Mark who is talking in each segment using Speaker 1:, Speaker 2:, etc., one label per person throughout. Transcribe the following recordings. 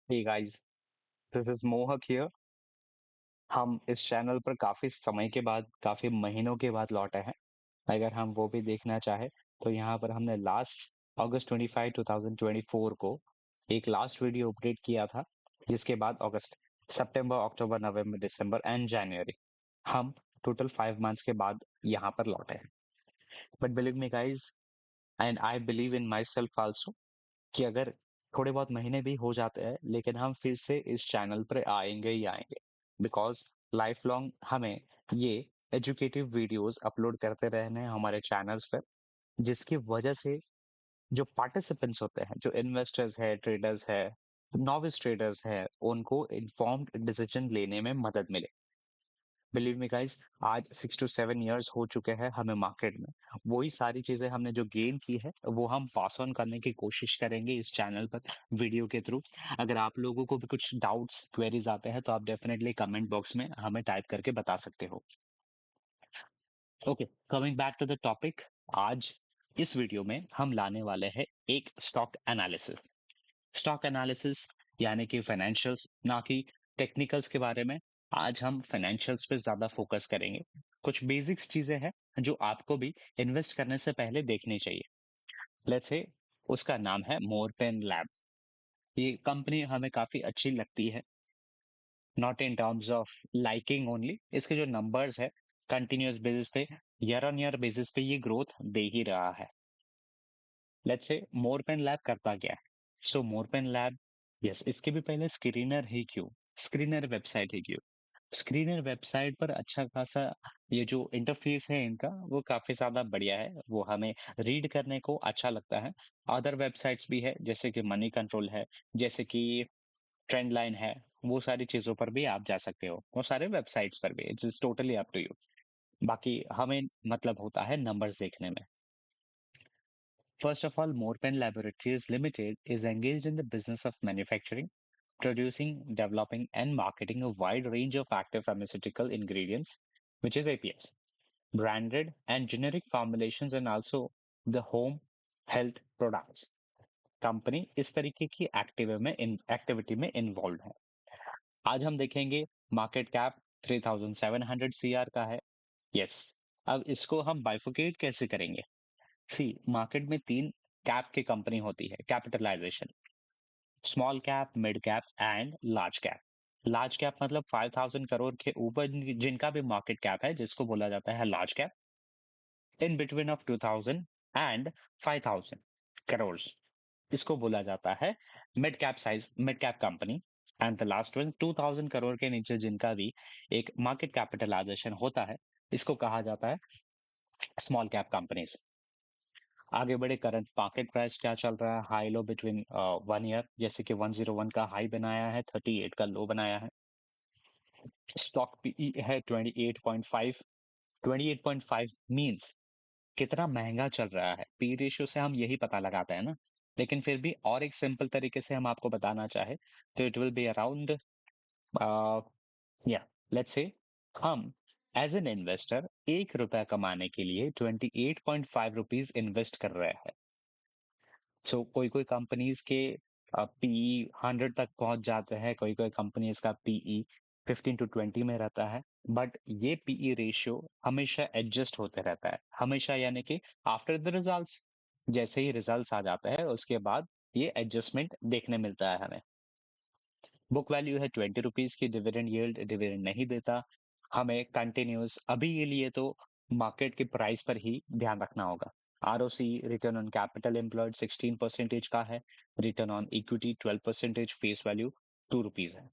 Speaker 1: Hey guys, this is मोहक here. हम इस चैनल पर काफी समय के बाद, काफी महीनों के बाद लौटे हैं। अगर हम वो भी देखना चाहे तो यहाँ पर हमने लास्ट अगस्त 25 2024 को एक लास्ट वीडियो अपडेट किया था, जिसके बाद अगस्त, सितंबर, अक्टूबर, नवंबर, दिसंबर एंड जनवरी, हम टोटल 5 मंथ्स के बाद यहाँ पर लौटे हैं। But believe me guys, and I believe in my self also, कि अगर थोड़े बहुत महीने भी हो जाते हैं लेकिन हम फिर से इस चैनल पर आएंगे ही आएंगे, बिकॉज लाइफ लॉन्ग हमें ये एजुकेटिव वीडियोस अपलोड करते रहने हैं हमारे चैनल्स पर, जिसकी वजह से जो पार्टिसिपेंट्स होते हैं, जो इन्वेस्टर्स है, ट्रेडर्स है, नॉविस ट्रेडर्स है, उनको इन्फॉर्म्ड डिसीजन लेने में मदद मिले। बिलीव मी गाइस, आज 6 to 7 years हो चुके हैं हमें मार्केट में। वही सारी चीजें हमने जो गेन की है वो हम पास ऑन करने की कोशिश करेंगे इस चैनल पर, वीडियो के थ्रू। अगर आप लोगों को भी कुछ डाउट्स, क्वेरीज आते हैं तो आप डेफिनेटली कमेंट बॉक्स में हमें टाइप करके बता सकते हो। Okay, coming back to the topic. आज इस वीडियो में हम लाने वाले हैं एक स्टॉक एनालिसिस। स्टॉक एनालिसिस यानी कि फाइनेंशियल्स, ना कि टेक्निकल्स के बारे में। आज हम फाइनेंशियल्स पे ज्यादा फोकस करेंगे। कुछ बेसिक्स चीजें हैं जो आपको भी इन्वेस्ट करने से पहले देखनी चाहिए। लेट्स से उसका नाम है मोरपेन लैब। ये कंपनी हमें काफी अच्छी लगती है, not in terms of liking only. इसके जो नंबर्स है, कंटिन्यूअस बेसिस पे, ईयर ऑन ईयर बेसिस पे ये ग्रोथ दे ही रहा है। लेट्स से मोरपेन लैब करता क्या है। सो मोरपेन लैब, यस, इसके भी पहले स्क्रीनर ही क्यों, स्क्रीनर वेबसाइट ही क्यों। स्क्रीनर वेबसाइट पर अच्छा खासा ये जो इंटरफेस है इनका, वो काफी ज्यादा बढ़िया है, वो हमें रीड करने को अच्छा लगता है। अदर वेबसाइट्स भी है, जैसे कि मनी कंट्रोल है, जैसे कि ट्रेंड लाइन है। वो सारी चीजों पर भी आप जा सकते हो, वो सारे वेबसाइट्स पर भी, it's totally up to you. बाकी हमें मतलब होता है नंबर्स देखने में। First of all, Morpen Laboratories Limited is engaged in the business of manufacturing, producing, developing, and marketing a wide range of active pharmaceutical ingredients, which is APIs, branded and generic formulations, and also the home health products. Company इस तरीके की activity में involve है। आज हम देखेंगे market cap 3700 CR का है। यस, अब इसको हम बाइफोकेट कैसे करेंगे। सी, मार्केट में तीन कैप की कंपनी होती है, capitalization. Small cap, mid cap and large cap. Large cap मतलब 5000 करोड़ के ऊपर जिनका भी मार्केट कैप है, जिसको बोला जाता है large cap. In between of 2000 and 5000 crore, इसको बोला जाता है mid cap size, mid cap company. And the last one 2000 crore के नीचे जिनका भी एक मार्केट कैपिटलाइजेशन होता है, इसको कहा जाता है स्मॉल कैप कंपनीज। आगे बढ़े, करंट मार्केट प्राइस क्या चल रहा है, हाई लो बिटवीन 1 ईयर, जैसे कि 101 का हाई बनाया है, 38 का लो बनाया है। स्टॉक पीई है 28.5। 28.5 मींस कितना महंगा चल रहा है। पी रेशियो से हम यही पता लगाते हैं ना, लेकिन फिर भी और एक सिंपल तरीके से हम आपको बताना चाहे तो इट विल बी अराउंड, या लेट्स से, हम एज एन इन्वेस्टर 1 रुपया कमाने के लिए 28.5 रुपीज इन्वेस्ट कर रहे हैं। सो कोई कोई कंपनीज के पीई 100 तक पहुंच जाते हैं, कोई कोई कंपनीज का पीई 15 to 20 में रहता है। बट ये पीई रेशियो हमेशा एडजस्ट होते रहता है, हमेशा, यानी कि आफ्टर द रिजल्ट्स, जैसे ही रिजल्ट्स आ जाते हैं उसके बाद ये एडजस्टमेंट देखने मिलता है हमें। बुक वैल्यू है 20 रुपीज की, डिविडेंड यील्ड, डिविडेंड नहीं देता हमें कंटिन्यूस। अभी ये लिए तो मार्केट की प्राइस पर ही ध्यान रखना होगा। ROC, return on capital employed 16% का है, return on equity 12%, face value 2 rupees है।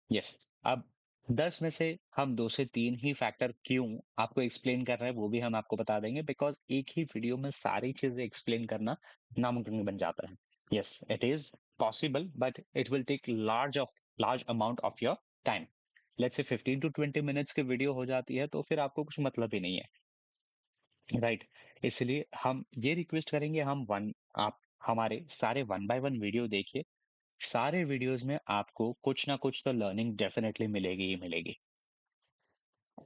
Speaker 1: यस, अब 10 में से हम 2 से 3 ही फैक्टर क्यों आपको एक्सप्लेन कर रहे हैं वो भी हम आपको बता देंगे, बिकॉज एक ही वीडियो में सारी चीजें एक्सप्लेन करना नामुमकिन बन जाता है। Yes, it is possible, but it will take large amount of your time. Let's say 15 to 20 minutes की वीडियो हो जाती है तो फिर आपको कुछ मतलब ही नहीं है, राइट। इसलिए हम ये रिक्वेस्ट करेंगे, आप हमारे सारे 1 by 1 वीडियो देखिए। सारे वीडियोस में आपको कुछ ना कुछ तो लर्निंग डेफिनेटली मिलेगी ही मिलेगी।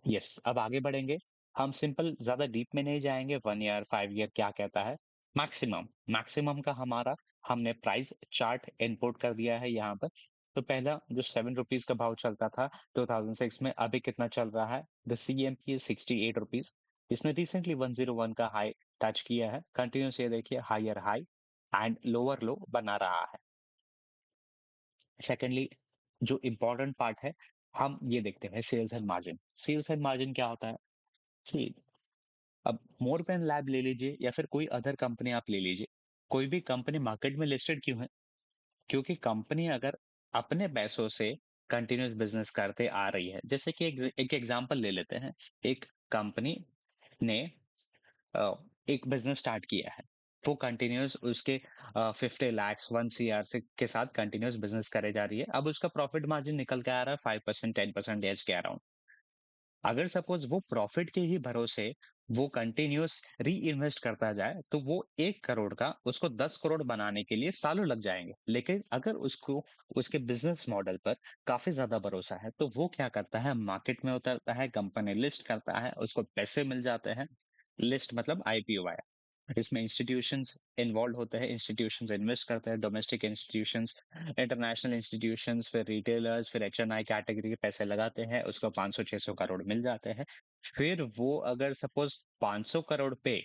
Speaker 1: यस, अब आगे बढ़ेंगे। हम सिंपल ज्यादा डीप में नहीं जाएंगे, 1 ईयर, 5 ईयर क्या कहता है। मैक्सिमम, मैक्सिमम का हमारा, हमने प्राइस चार्ट इनपुट कर दिया है यहाँ पर। तो पहला जो 7 रुपीज़ का भाव चलता था 2006 में, अभी कितना चल रहा है? The CMP is 68 rupees. इसने रिसेंटली 101 का हाई टच किया है। कंटिन्यूअस ये देखिए higher high and lower low बना रहा है। सेकंडली जो इम्पोर्टेंट पार्ट है, हम ये देखते हैं sales and margin. Sales and margin क्या होता है? सी अब मोरपेन लैब ले लीजिए या फिर कोई अदर कंपनी आप ले लीजिए। कोई भी कंपनी मार्केट में लिस्टेड क्यों है? क्योंकि कंपनी अगर अपने पैसों से कंटिन्यूअस बिज़नेस करते आ रही है, जैसे कि एक एग्ज़ाम्पल ले लेते हैं। एक कंपनी ने अ, एक बिज़नेस स्टार्ट किया है। वो कंटिन्यूअस उसके 50 लैक्स 1 सीआर से के साथ कंटिन्यूअस बिज़नेस करे जा रही है। अब उसका प्रॉफिट मार्जिन निकल के आ रहा है 5% 10% के अराउंड। अगर सपोज वो प्रॉफिट के ही भरोसे वो कंटिन्यूअस री इन्वेस्ट करता जाए, तो वो 1 करोड़ का उसको 10 करोड़ बनाने के लिए सालों लग जाएंगे। लेकिन अगर उसको उसके बिजनेस मॉडल पर काफी ज्यादा भरोसा है, तो वो क्या करता है, मार्केट में उतरता है, कंपनी लिस्ट करता है, उसको पैसे मिल जाते हैं। लिस्ट मतलब आईपीओ आया। इसमें इंस्टीट्यूशंस इन्वॉल्व होते हैं, इंस्टीट्यूशंस इन्वेस्ट करते हैं, डोमेस्टिक इंस्टीट्यूशंस, इंटरनेशनल इंस्टीट्यूशंस, फिर रिटेलर्स, फिर एचएनआई कैटेगरी के पैसे लगाते हैं, उसको 500-600 करोड़ मिल जाते हैं। फिर वो अगर सपोज 500 करोड़ पे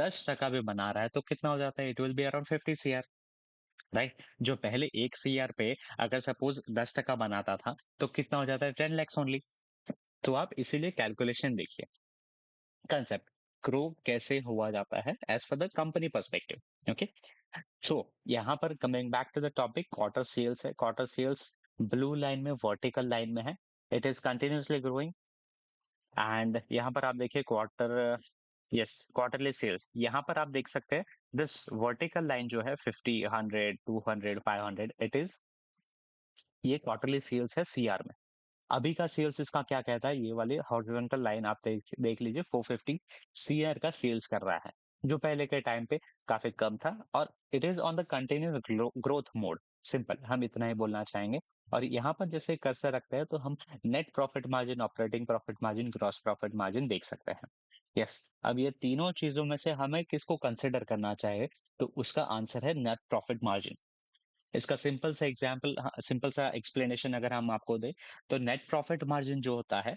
Speaker 1: 10% भी बना रहा है, तो कितना हो जाता है? It will be around 50 CR, right? जो पहले 1 सीआर पे अगर सपोज 10% बनाता था, तो कितना हो जाता है? 10 लैक्स ओनली। तो आप इसीलिए कैलकुलेशन देखिए, कंसेप्ट ग्रो कैसे हुआ जाता है as per the company perspective. Okay, so यहाँ पर coming back to the topic, quarter sales है। क्वार्टर सेल्स ब्लू लाइन में, वर्टिकल लाइन में है। It is continuously growing. And यहाँ पर आप देखिए क्वार्टर, यस, क्वार्टरली सेल्स, यहाँ पर आप देख सकते हैं दिस वर्टिकल लाइन जो है 50 100 200 500, इट इज, ये क्वार्टरली सेल्स है सीआर में। अभी का सेल्स इसका क्या कहता है? ये वाली हॉरिजॉन्टल लाइन आप देख लीजिए, 450 सीआर का सेल्स कर रहा है, जो पहले के टाइम पे काफी कम था। और it is on the continuous growth mode. Simple, हम इतना ही बोलना चाहेंगे। और यहाँ पर जैसे कर्सर रखते हैं, तो हम net profit margin, operating profit margin, gross profit margin देख सकते हैं। यस, अब ये तीनों चीजों में से हमें किसको कंसिडर करना चाहिए? तो उसका आंसर है नेट प्रॉफिट मार्जिन। इसका सिंपल सा एग्जांपल, सिंपल सा एक्सप्लेनेशन अगर हम आपको दें, तो नेट प्रॉफिट मार्जिन जो होता है,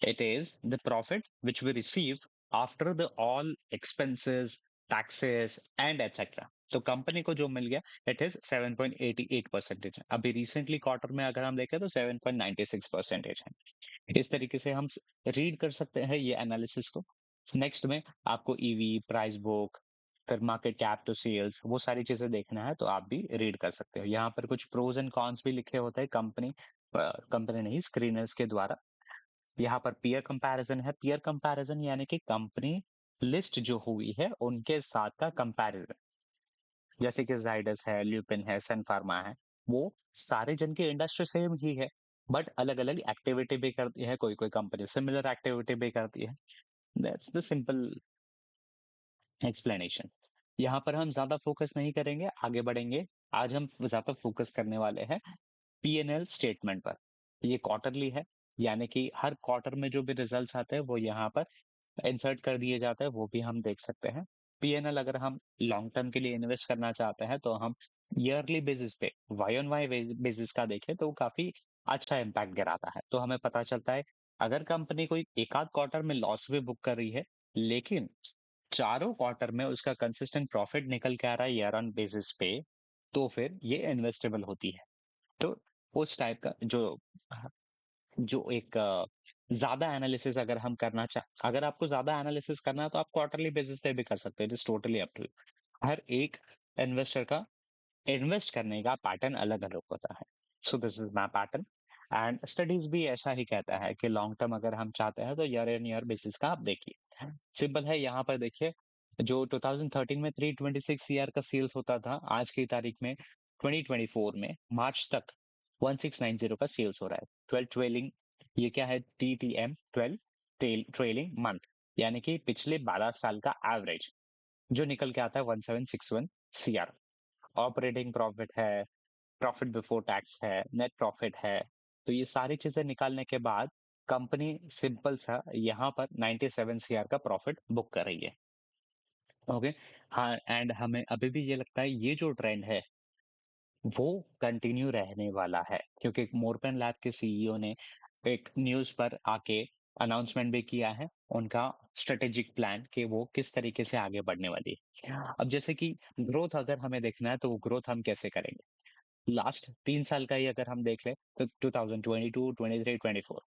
Speaker 1: it is the profit which we receive after the all expenses, taxes and etcetera. तो कंपनी को जो मिल गया, इट इज 7.88%। अभी रिसेंटली क्वार्टर में अगर हम देखें, तो 7.96% है। इस तरीके से हम रीड कर सकते हैं ये एनालिसिस को। नेक्स्ट में आपको ईवी, प्राइस बुक, फिर मार्केट कैप टू सेल्स, वो सारी चीजें देखना है, तो आप भी रीड कर सकते हो। यहाँ पर कुछ प्रोज एंड कॉन्स भी लिखे होते हैं कंपनी, कंपनी नहीं, स्क्रीनर्स के द्वारा। यहाँ पर पीयर कंपैरिजन है। पीयर कंपैरिजन यानी कि कंपनी लिस्ट जो हुई है उनके साथ का कंपैरिजन। जैसे कि जाइडस है, ल्यूपिन है, सन फार्मा है, वो सारे जन की इंडस्ट्री सेम ही है, बट अलग अलग एक्टिविटी भी करती है। कोई कोई कंपनी सिमिलर एक्टिविटी भी करती है। That's the simple explanation. यहाँ पर हम ज्यादा फोकस नहीं करेंगे, आगे बढ़ेंगे। आज हम ज्यादा फोकस करने वाले हैं पीएनएल स्टेटमेंट पर। ये क्वार्टरली है, यानी कि हर क्वार्टर में जो भी रिजल्ट्स आते हैं वो यहाँ पर इंसर्ट कर दिए जाते हैं, वो भी हम देख सकते हैं। पीएनएल अगर हम लॉन्ग टर्म के लिए इन्वेस्ट करना चाहते हैं, तो हम ईयरली बेसिस पे, वाई ऑन वाई बेसिस का देखें, तो वो काफी अच्छा इम्पैक्ट गिराता है। तो हमें पता चलता है अगर कंपनी कोई एक आध क्वार्टर में लॉस भी बुक कर रही है, लेकिन चारों क्वार्टर में उसका कंसिस्टेंट प्रॉफिट निकल के आ रहा है ईयर ऑन बेसिस पे, तो फिर ये इन्वेस्टेबल होती है। तो उस टाइप का जो एक ज्यादा एनालिसिस अगर हम करना चाह, अगर आपको ज्यादा एनालिसिस करना है, तो आप क्वार्टरली बेसिस पे भी कर सकते हैं। It is totally up to you. हर एक इन्वेस्टर का इन्वेस्ट करने का पैटर्न अलग अलग होता है। So this is my pattern. And studies भी ऐसा ही कहता है कि लॉन्ग टर्म अगर हम चाहते हैं, तो ईयर एन ईयर बेसिस का आप देखिए। सिंपल है, यहाँ पर देखिए, जो 2013 में 326 सीआर का सेल्स होता था, आज की तारीख में 2024 में मार्च तक 1690 का सेल्स हो रहा है। 12 ट्रेलिंग, ये क्या है? टीटीएम, 12 ट्रेलिंग मंथ, यानी कि पिछले 12 साल का एवरेज जो निकल के आता है 1761 सीआर। ऑपरेटिंग प्रॉफिट है, प्रॉफिट बिफोर टैक्स है, नेट प्रॉफिट है। तो ये सारी चीजें निकालने के बाद कंपनी सिंपल सा यहाँ पर 97 सीआर का प्रॉफिट बुक कर रही है। ओके, हाँ, एंड हमें अभी भी ये लगता है ये जो ट्रेंड है, वो कंटिन्यू रहने वाला है, क्योंकि मोरपन लैब के सीईओ ने एक न्यूज़ पर आके अनाउंसमेंट भी किया है, उनका स्ट्रेटेजिक प्लान कि वो किस तरीके से आगे बढ़ने वाली है। अब जैसे कि ग्रोथ अगर हमें देखना है, तो वो ग्रोथ हम कैसे करेंगे? लास्ट 3 साल का ही अगर हम देख लें, तो 2022, 23, 24,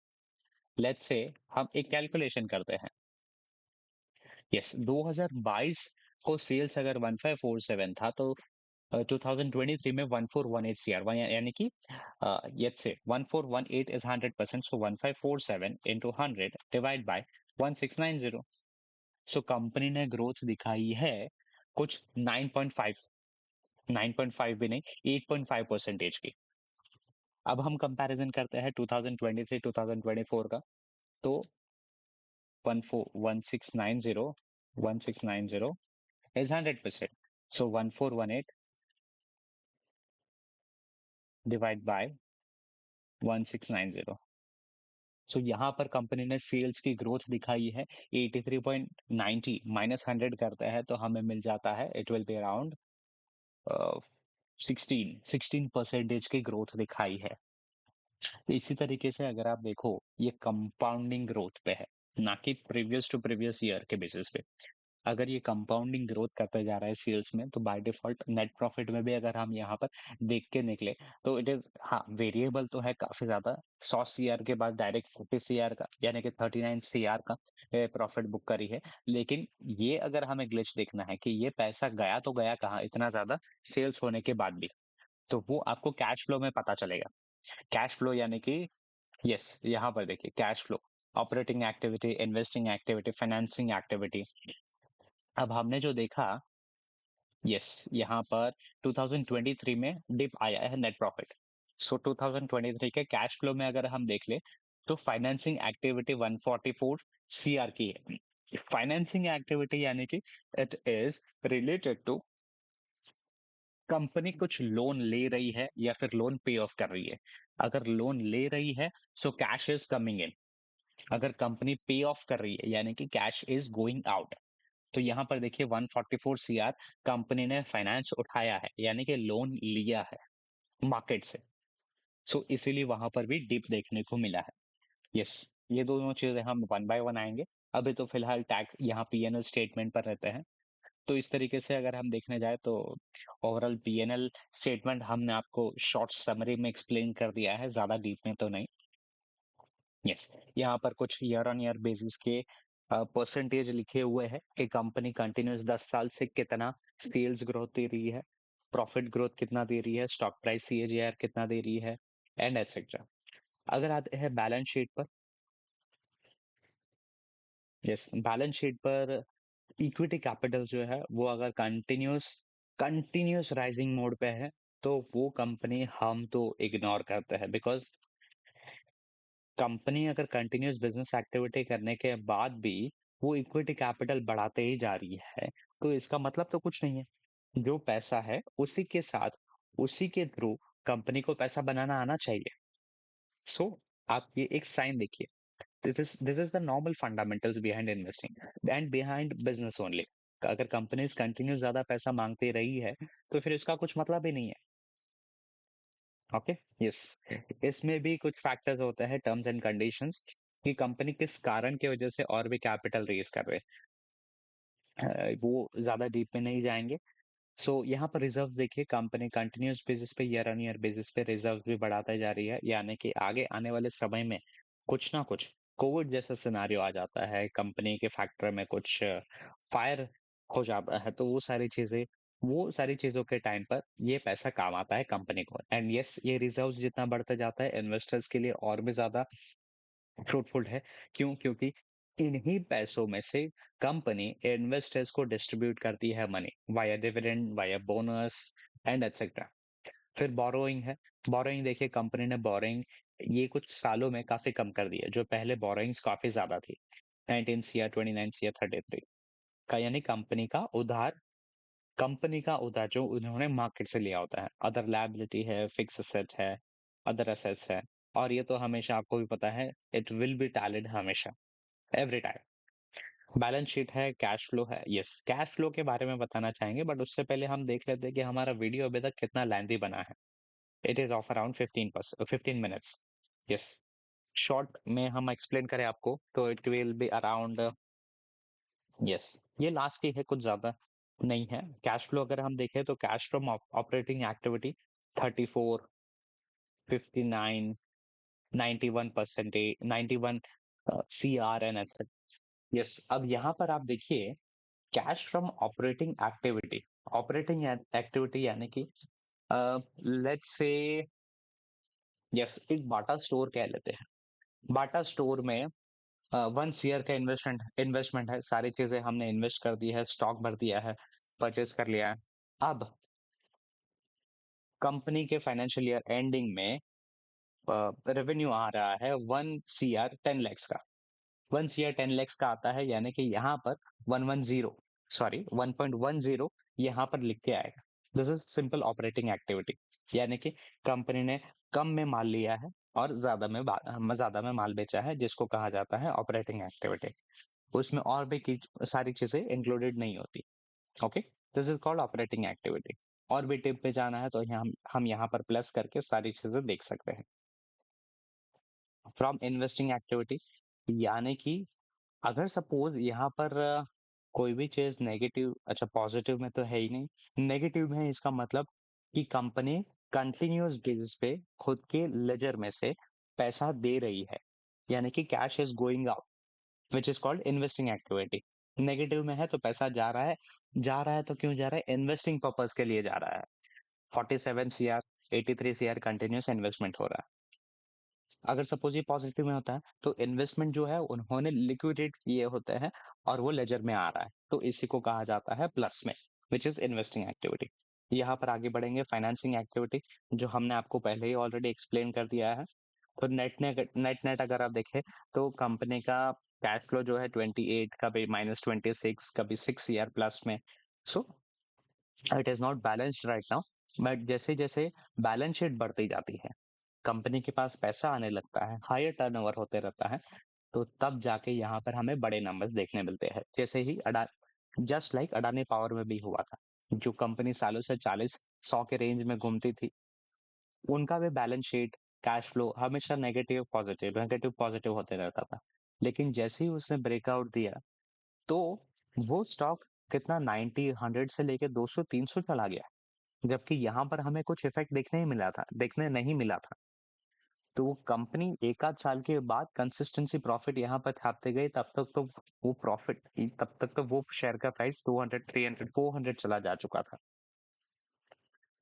Speaker 1: लेट्स से हम एक कैलकुलेशन करते हैं। यस, 2022 को सेल्स अगर 1547 था, तो 2023 में 1418 सीआर, यानी कि let's say 1418 is 100%, so 1547 into 100 divide by 1690। So company ने ग्रोथ दिखाई है कुछ 9.5, 9.5 भी नहीं, 8.5 परसेंटेज की। अब हम कंपैरिजन करते हैं 2023 2024 का, तो 1690, 1690 is 100%, so 1418 divide by 1690। सो यहाँ पर कंपनी ने सेल्स की ग्रोथ दिखाई है 83.90, माइनस 100 करते हैं तो हमें मिल जाता है, it will be around 16 percentage की ग्रोथ दिखाई है। इसी तरीके से अगर आप देखो, ये कंपाउंडिंग ग्रोथ पे है, ना कि प्रीवियस टू प्रीवियस ईयर के बेसिस पे। अगर ये कंपाउंडिंग ग्रोथ करता जा रहा है सेल्स में, तो बाय डिफॉल्ट नेट प्रॉफिट में भी अगर हम यहाँ पर देख के निकले, तो इट इज, हाँ, वेरिएबल तो है काफी ज्यादा। 100 सीआर के बाद डायरेक्ट 40 सीआर का, यानी कि 39 सीआर का प्रॉफिट बुक करी है। लेकिन ये अगर हमें ग्लिच देखना है कि ये पैसा गया तो गया कहाँ इतना ज्यादा सेल्स होने के बाद भी, तो वो आपको कैश फ्लो में पता चलेगा। कैश फ्लो यानी कि, यस, यहाँ पर देखिए cash flow, operating activity, investing activity, financing activity. अब हमने जो देखा, यस, यहाँ पर 2023 में डिप आया है नेट प्रॉफिट। सो 2023 के कैश फ्लो में अगर हम देख ले, तो फाइनेंसिंग एक्टिविटी 144 सीआर की है। फाइनेंसिंग एक्टिविटी यानी कि it is related to company कुछ लोन ले रही है या फिर लोन पे ऑफ कर रही है। अगर लोन ले रही है, so cash is coming in. अगर कंपनी पे ऑफ कर रही है, यानी कि कैश इज गोइंग आउट। तो यहाँ पर देखिए 144 सीआर कंपनी ने फाइनेंस उठाया है, यानी कि लोन लिया है मार्केट से। सो इसीलिए वहां पर भी डिप देखने को मिला है। यस, ये दोनों चीजें हम वन बाय वन आएंगे। अभी तो फिलहाल टैक्स यहाँ पीएनएल स्टेटमेंट पर रहते हैं। तो इस तरीके से अगर हम देखने जाए, तो ओवरऑल पीएनएल स्टेटमेंट हमने आपको शॉर्ट समरी में एक्सप्लेन कर दिया है, ज्यादा डीप में तो नहीं। यस, यहाँ पर कुछ ईयर ऑन ईयर बेसिस के परसेंटेज लिखे हुए हैं कि कंपनी कंटिन्यूस 10 साल से कितना सेल्स ग्रोथ दे रही है, प्रॉफिट ग्रोथ कितना दे रही है, स्टॉक प्राइस सीएजीआर कितना दे रही है, एंड एटसेट्रा। अगर आते हैं बैलेंस शीट पर, यस, बैलेंस शीट पर इक्विटी कैपिटल जो है वो अगर कंटिन्यूस कंटिन्यूस राइजिंग मोड पे है, तो वो कंपनी हम तो इग्नोर करते हैं, बिकॉज कंपनी अगर कंटिन्यूस बिजनेस एक्टिविटी करने के बाद भी वो इक्विटी कैपिटल बढ़ाते ही जा रही है, तो इसका मतलब तो कुछ नहीं है। जो पैसा है उसी के साथ, उसी के थ्रू कंपनी को पैसा बनाना आना चाहिए। सो आप ये एक साइन देखिए, this is the normal fundamentals behind investing and behind business only. अगर कंपनीज कंटिन्यूस ज्यादा पैसा मांगती रही है, तो फिर इसका कुछ मतलब ही नहीं है। ओके, यस, इसमें भी कुछ फैक्टर्स होते हैं, टर्म्स एंड कंडीशंस, कि कंपनी किस कारण की वजह से और भी कैपिटल रेज कर रहे हैं। वो ज्यादा डीप में नहीं जाएंगे। सो यहाँ पर रिजर्व्स देखिए, कंपनी कंटिन्यूस बेसिस पे, ईयर ऑन ईयर बेसिस पे रिजर्व भी बढ़ाते जा रही है, यानी कि आगे आने वाले समय में कुछ ना कुछ कोविड जैसा सिनारियो आ जाता है, कंपनी के फैक्टर में कुछ फायर हो जाता है, तो वो सारी चीजों के टाइम पर ये पैसा काम आता है कंपनी को। एंड यस, ये रिजर्व्स जितना बढ़ता जाता है, इन्वेस्टर्स के लिए और भी ज्यादा फ्रूटफुल है। क्यों? क्योंकि इन्हीं पैसों में से कंपनी इन्वेस्टर्स को डिस्ट्रीब्यूट करती है money, via dividend, via bonus, and etcetera. फिर बोरोइंग है। बोरोइंग देखिए, कंपनी ने बोरोइंग ये कुछ सालों में काफी कम कर दी है। जो पहले बोरोइंग्स काफी ज्यादा थी, 19 सीआर, 29 सीआर, 33 का, यानी कंपनी का उधार जो उन्होंने मार्केट से लिया होता है। अदर लायबिलिटी है, फिक्स एसेट है, अदर एसेट्स है, और ये तो हमेशा आपको भी पता है, इट विल बी टैलेड हमेशा, एवरी टाइम। बैलेंस शीट है, कैश फ्लो है। यस, कैश फ्लो के बारे में बताना चाहेंगे, बट उससे पहले हम देख लेते हैं कि हमारा वीडियो अभी तक कितना लेंथी बना है। It is of around 15 minutes. Yes, short में हम एक्सप्लेन करें आपको तो it will be around, yes, ये लास्ट ही है, कुछ ज्यादा नहीं है। कैश फ्लो अगर हम देखें तो cash from operating activity 34, 59, 91%, 91 CR and asset. Yes, अब यहाँ पर आप देखिए कैश फ्रॉम ऑपरेटिंग एक्टिविटी यानी कि लेट्स से, यस, एक बाटा स्टोर कह लेते हैं। बाटा स्टोर में 1 ईयर का इन्वेस्टमेंट है, सारी चीजें हमने इन्वेस्ट कर दी है, स्टॉक भर दिया है, परचेज कर लिया है। अब कंपनी के फाइनेंशियल ईयर एंडिंग में रेवेन्यू आ रहा है 1 CR 10 lakhs का। 1 CR 10 lakhs का आता है, यानी कि यहाँ पर 110, सॉरी 1.10 यहाँ पर लिख के आएगा। This is simple operating activity, यानी कि कंपनी ने कम में माल लिया है और ज्यादा में माल बेचा है, जिसको कहा जाता है ऑपरेटिंग एक्टिविटी। उसमें और भी सारी चीजें इंक्लूडेड नहीं होती। Okay, this is called operating activity. और भी टिप पे जाना है तो हम यहाँ पर प्लस करके सारी चीजें देख सकते हैं। फ्रॉम इन्वेस्टिंग एक्टिविटी, यानी कि अगर सपोज यहाँ पर कोई भी चीज नेगेटिव, अच्छा पॉजिटिव में तो है ही नहीं, नेगेटिव में है, इसका मतलब कि कंपनी कंटिन्यूअस बेसिस पे खुद के लेजर में से पैसा दे रही है, यानी कि cash is going out, which is called investing activity. Negative में है तो पैसा जा रहा है तो क्यों जा रहा है? इन्वेस्टिंग पर्पज के लिए जा रहा है। 47 CR, 83 CR कंटिन्यूस इन्वेस्टमेंट हो रहा है। अगर सपोज ये पॉजिटिव में होता है तो इन्वेस्टमेंट जो है उन्होंने लिक्विडेट किए होते हैं और वो लेजर में आ रहा है, तो इसी को कहा जाता है प्लस में, विच इज इन्वेस्टिंग एक्टिविटी। यहाँ पर आगे बढ़ेंगे, फाइनेंसिंग एक्टिविटी, जो हमने आपको पहले ही ऑलरेडी एक्सप्लेन कर दिया है। तो नेट अगर आप देखें तो कंपनी का कैश फ्लो जो है 28, कभी -26, कभी 6 CR प्लस में। So it is not balanced right now, but जैसे जैसे बैलेंस शीट बढ़ती जाती है, कंपनी के पास पैसा आने लगता है, हायर टर्नओवर होते रहता है, तो तब जाके यहाँ पर हमें बड़े नंबर्स देखने मिलते हैं। जैसे ही जस्ट लाइक अडानी पावर में भी हुआ था, जो कंपनी सालों से 40-100 के रेंज में घूमती थी, उनका भी बैलेंस शीट, कैश फ्लो हमेशा नेगेटिव पॉजिटिव होते रहता था। लेकिन जैसे ही उसने ब्रेकआउट दिया तो वो स्टॉक कितना 90, 100 से लेके 200, 300 चला गया, जबकि यहाँ पर हमें कुछ इफेक्ट देखने नहीं मिला था। तो वो कंपनी एक आध साल के बाद कंसिस्टेंसी प्रॉफिट यहाँ पर छापते गए, तब तक तो वो शेयर का प्राइस 200, 300, 400 चला जा चुका था।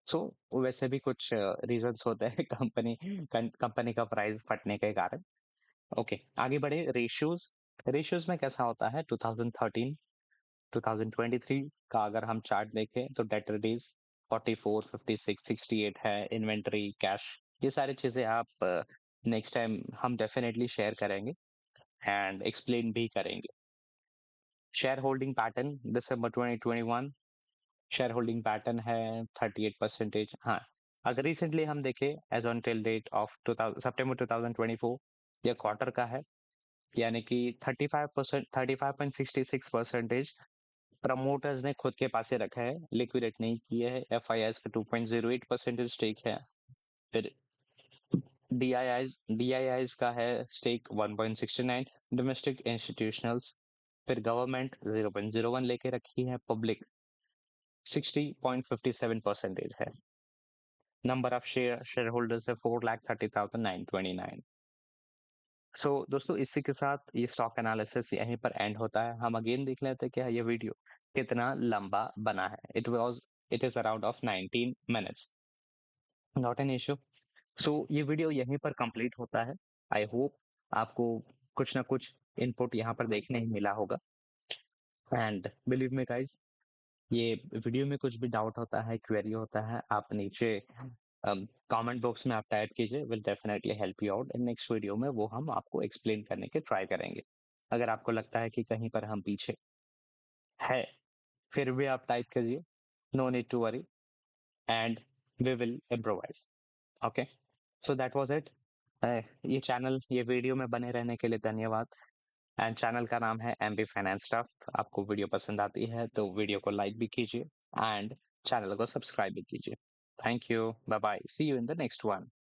Speaker 1: सो वैसे भी कुछ रीजंस होते हैं कंपनी का प्राइस फटने के कारण। ओके, आगे बढ़े। रेशियोज में कैसा होता है? 2013, 2023 का अगर हम चार्ट देखें तो डेटर डेज 44, 56, 68 है। इन्वेंटरी, कैश, ये सारी चीजें आप नेक्स्ट टाइम हम डेफिनेटली शेयर करेंगे एंड एक्सप्लेन भी करेंगे। शेयर होल्डिंग पैटर्न दिसंबर 2021, शेयर होल्डिंग पैटर्न है 38%। हाँ, अगर रिसेंटली हम देखें as on till date of सितंबर 2024, ये क्वार्टर का है, यानी कि 35%, 35.66% प्रमोटर्स ने खुद के पास रखा है, लिक्विडेट नहीं किया है। FIS का 2.08% स्टेक है। फिर DIIs का है स्टेक 1.69, डोमेस्टिक इंस्टीट्यूशनल्स। फिर गवर्नमेंट 0.01 लेके रखी है, पब्लिक 60.57% है। नंबर ऑफ शेयर होल्डर्स है 4,30,929। सो दोस्तों, इसी के साथ ये स्टॉक एनालिसिस यहीं पर एंड होता है। हम अगेन देख लेते हैं कि ये वीडियो कितना लंबा बना है। It is around of 19 minutes, not an issue. So ये वीडियो यहीं पर कंप्लीट होता है। आई होप आपको कुछ ना कुछ इनपुट यहाँ पर देखने ही मिला होगा। एंड बिलीव मी गाइस, ये वीडियो में कुछ भी डाउट होता है, क्वेरी होता है, आप नीचे कमेंट बॉक्स में आप टाइप कीजिए, will definitely help you out in next video में, वो हम आपको एक्सप्लेन करने के ट्राई करेंगे। अगर आपको लगता है कि कहीं पर हम पीछे है, फिर भी आप टाइप करिए, no need to worry, and we will improvise. Okay, so that was it. ये वीडियो में बने रहने के लिए धन्यवाद। एंड चैनल का नाम है MB फाइनेंस स्टफ। आपको वीडियो पसंद आती है तो वीडियो को लाइक भी कीजिए एंड चैनल को सब्सक्राइब भी कीजिए। Thank you. Bye bye. See you in the next one.